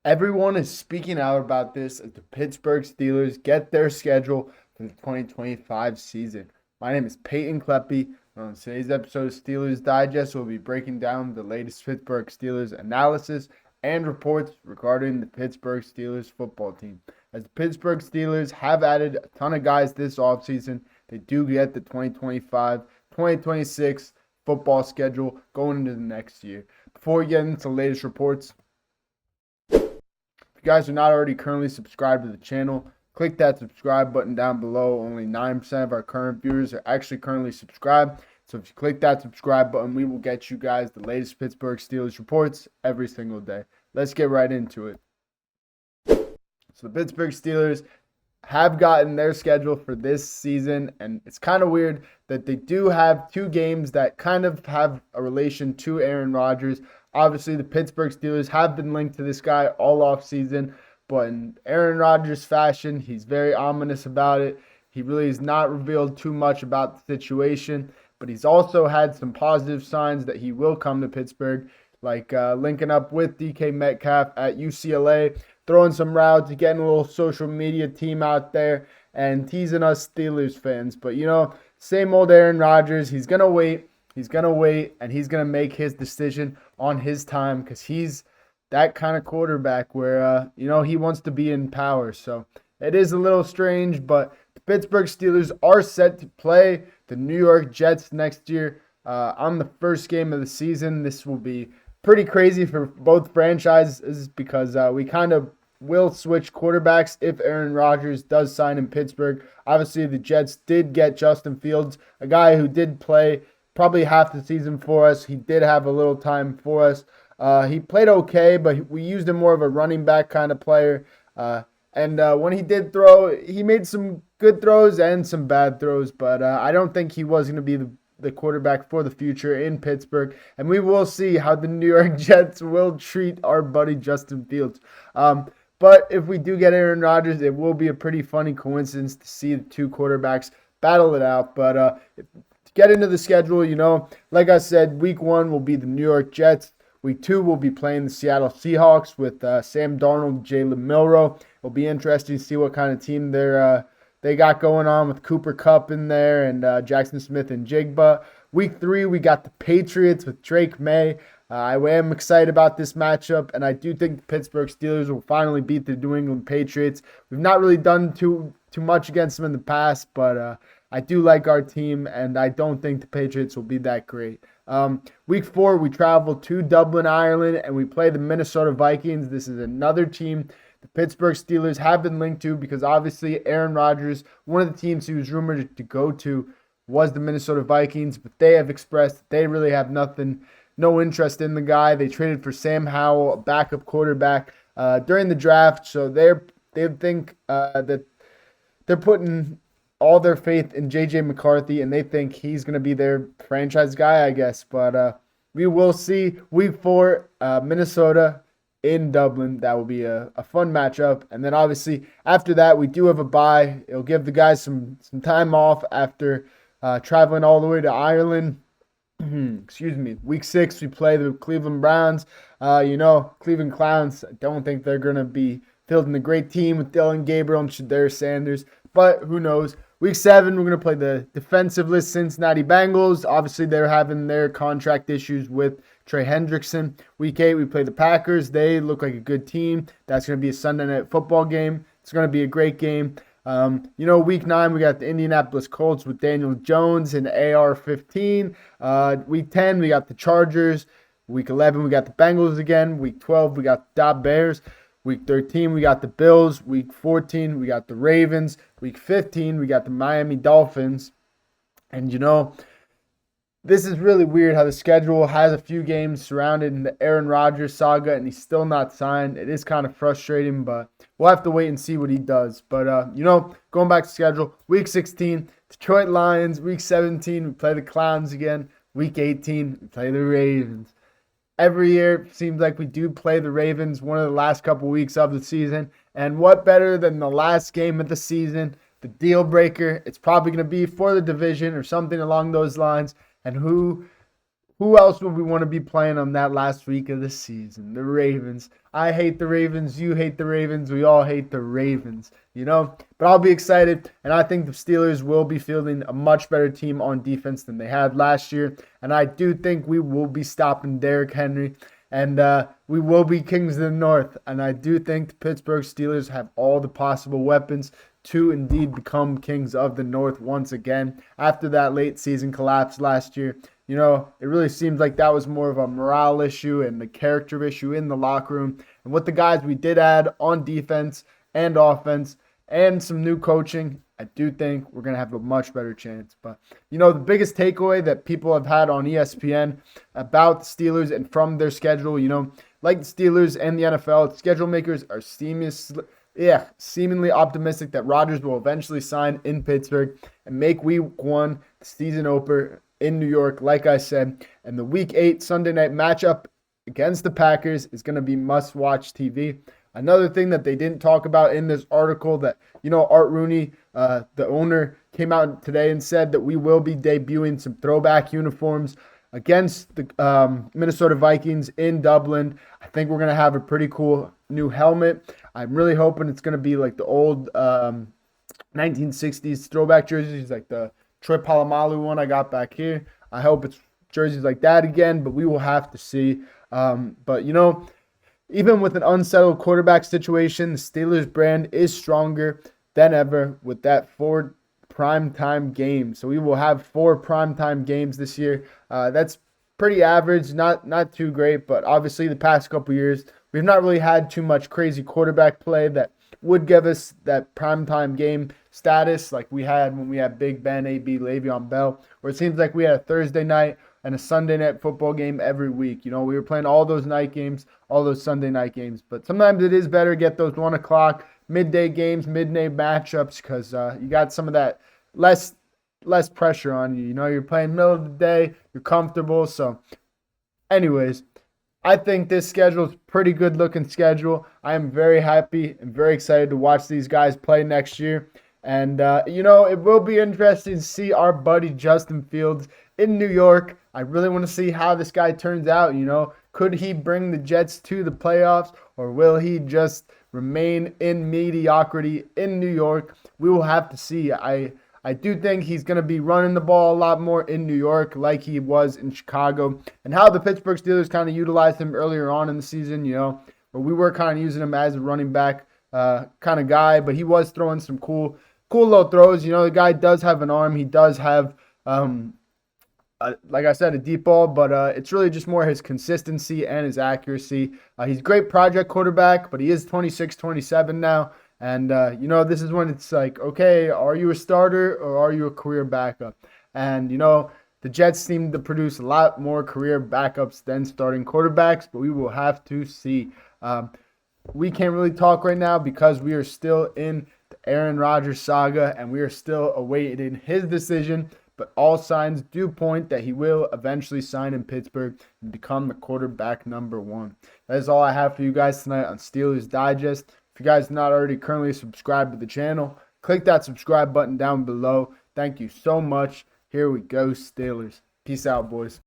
Everyone is speaking out about this as the Pittsburgh Steelers get their schedule for the 2025 season. My name is Peyton Kleppe. On today's episode of Steelers Digest, we'll be breaking down the latest Pittsburgh Steelers analysis and reports regarding the Pittsburgh Steelers football team. As the Pittsburgh Steelers have added a ton of guys this offseason, they do get the 2025-2026 football schedule going into the next year. Before we get into the latest reports, if you guys are not already currently subscribed to the channel, click that subscribe button down below. Only 9% of our current viewers are actually currently subscribed. So if you click that subscribe button, we will get you guys the latest Pittsburgh Steelers reports every single day. Let's get right into it. So the Pittsburgh Steelers have gotten their schedule for this season, and it's kind of weird that they do have two games that kind of have a relation to Aaron Rodgers. Obviously, the Pittsburgh Steelers have been linked to this guy all offseason, but in Aaron Rodgers fashion, he's very ominous about it. He really has not revealed too much about the situation, but he's also had some positive signs that he will come to Pittsburgh, like linking up with DK Metcalf at UCLA, throwing some routes, getting a little social media team out there, and teasing us Steelers fans. But, same old Aaron Rodgers. He's going to wait. He's going to wait, and he's going to make his decision on his time because he's that kind of quarterback where, he wants to be in power. So it is a little strange, but the Pittsburgh Steelers are set to play the New York Jets next year on the first game of the season. This will be pretty crazy for both franchises because we kind of will switch quarterbacks if Aaron Rodgers does sign in Pittsburgh. Obviously, the Jets did get Justin Fields, a guy who did play probably half the season for us. He did have a little time for us. He played okay, but we used him more of a running back kind of player. And when he did throw, he made some good throws and some bad throws, but I don't think he was going to be the quarterback for the future in Pittsburgh. And we will see how the New York Jets will treat our buddy Justin Fields. But if we do get Aaron Rodgers, it will be a pretty funny coincidence to see the two quarterbacks battle it out. But to get into the schedule, like I said, week 1 will be the New York Jets. Week 2 will be playing the Seattle Seahawks with Sam Darnold, Jalen Milroe. It'll be interesting to see what kind of team they got going on with Cooper Kupp in there and Jackson Smith and Jigba. Week 3, we got the Patriots with Drake May. I am excited about this matchup, and I do think the Pittsburgh Steelers will finally beat the New England Patriots. We've not really done too much against them in the past, but I do like our team, and I don't think the Patriots will be that great. Week 4, we travel to Dublin, Ireland, and we play the Minnesota Vikings. This is another team the Pittsburgh Steelers have been linked to because obviously Aaron Rodgers, one of the teams he was rumored to go to was the Minnesota Vikings, but they have expressed that they really have no interest in the guy. They traded for Sam Howell, a backup quarterback, during the draft, so they think that they're putting all their faith in J.J. McCarthy, and they think he's going to be their franchise guy, I guess. But we will see. Week 4, Minnesota in Dublin. That will be a fun matchup. And then obviously after that, we do have a bye. It'll give the guys some time off after traveling all the way to Ireland. Excuse me. Week 6, we play the Cleveland Browns. Cleveland Clowns, I don't think they're going to be fielding a great team with Dylan Gabriel and Shedeur Sanders, but who knows. Week 7, we're going to play the defensiveless Cincinnati Bengals. Obviously, they're having their contract issues with Trey Hendrickson. Week 8, we play the Packers. They look like a good team. That's going to be a Sunday night football game. It's going to be a great game. Week 9, we got the Indianapolis Colts with Daniel Jones and AR-15. Week 10, we got the Chargers. Week 11, we got the Bengals again. Week 12, we got the Bears. Week 13, we got the Bills. Week 14, we got the Ravens. Week 15, we got the Miami Dolphins. And, this is really weird how the schedule has a few games surrounding the Aaron Rodgers saga, and he's still not signed. It is kind of frustrating, but we'll have to wait and see what he does. But, going back to schedule, Week 16, Detroit Lions. Week 17, we play the Clowns again. Week 18, we play the Ravens. Every year, it seems like we do play the Ravens one of the last couple weeks of the season. And what better than the last game of the season, the deal breaker? It's probably going to be for the division or something along those lines. And who Who else would we want to be playing on that last week of the season? The Ravens. I hate the Ravens. You hate the Ravens. We all hate the Ravens, But I'll be excited, and I think the Steelers will be fielding a much better team on defense than they had last year. And I do think we will be stopping Derrick Henry, and we will be kings of the North. And I do think the Pittsburgh Steelers have all the possible weapons to indeed become kings of the North once again after that late season collapse last year. It really seems like that was more of a morale issue and a character issue in the locker room. And with the guys we did add on defense and offense and some new coaching, I do think we're going to have a much better chance. But, the biggest takeaway that people have had on ESPN about the Steelers and from their schedule, like the Steelers and the NFL, schedule makers are seemingly optimistic that Rodgers will eventually sign in Pittsburgh and make week 1 the season opener in New York, like I said. And the week 8 Sunday night matchup against the Packers is going to be must-watch TV. Another thing that they didn't talk about in this article that, Art Rooney, the owner, came out today and said that we will be debuting some throwback uniforms against the Minnesota Vikings in Dublin. I think we're going to have a pretty cool new helmet. I'm really hoping it's going to be like the old 1960s throwback jerseys, like the Troy Polamalu one I got back here. I hope it's jerseys like that again, but we will have to see. But, even with an unsettled quarterback situation, the Steelers brand is stronger than ever with that 4 primetime games. So we will have 4 primetime games this year. That's pretty average, not too great, but obviously the past couple years, we've not really had too much crazy quarterback play that would give us that primetime game status like we had when we had Big Ben, AB, Le'Veon Bell, where it seems like we had a Thursday night and a Sunday night football game every week. We were playing all those night games, all those Sunday night games. But sometimes it is better to get those 1 o'clock midday games, midday matchups, because you got some of that less pressure on you. You're playing middle of the day, you're comfortable. So anyways, I think this schedule is a pretty good looking schedule. I am very happy and very excited to watch these guys play next year. And, it will be interesting to see our buddy Justin Fields in New York. I really want to see how this guy turns out. Could he bring the Jets to the playoffs, or will he just remain in mediocrity in New York? We will have to see. I do think he's going to be running the ball a lot more in New York like he was in Chicago, and how the Pittsburgh Steelers kind of utilized him earlier on in the season, where we were kind of using him as a running back kind of guy, but he was throwing some cool little throws. The guy does have an arm. He does have, like I said, a deep ball, but it's really just more his consistency and his accuracy. He's a great project quarterback, but he is 26, 27 now. And, this is when it's like, okay, are you a starter or are you a career backup? And, the Jets seem to produce a lot more career backups than starting quarterbacks, but we will have to see. We can't really talk right now because we are still in the Aaron Rodgers saga and we are still awaiting his decision. But all signs do point that he will eventually sign in Pittsburgh and become the quarterback number 1. That is all I have for you guys tonight on Steelers Digest. If you guys are not already currently subscribed to the channel, click that subscribe button down below. Thank you so much. Here we go, Steelers. Peace out, boys.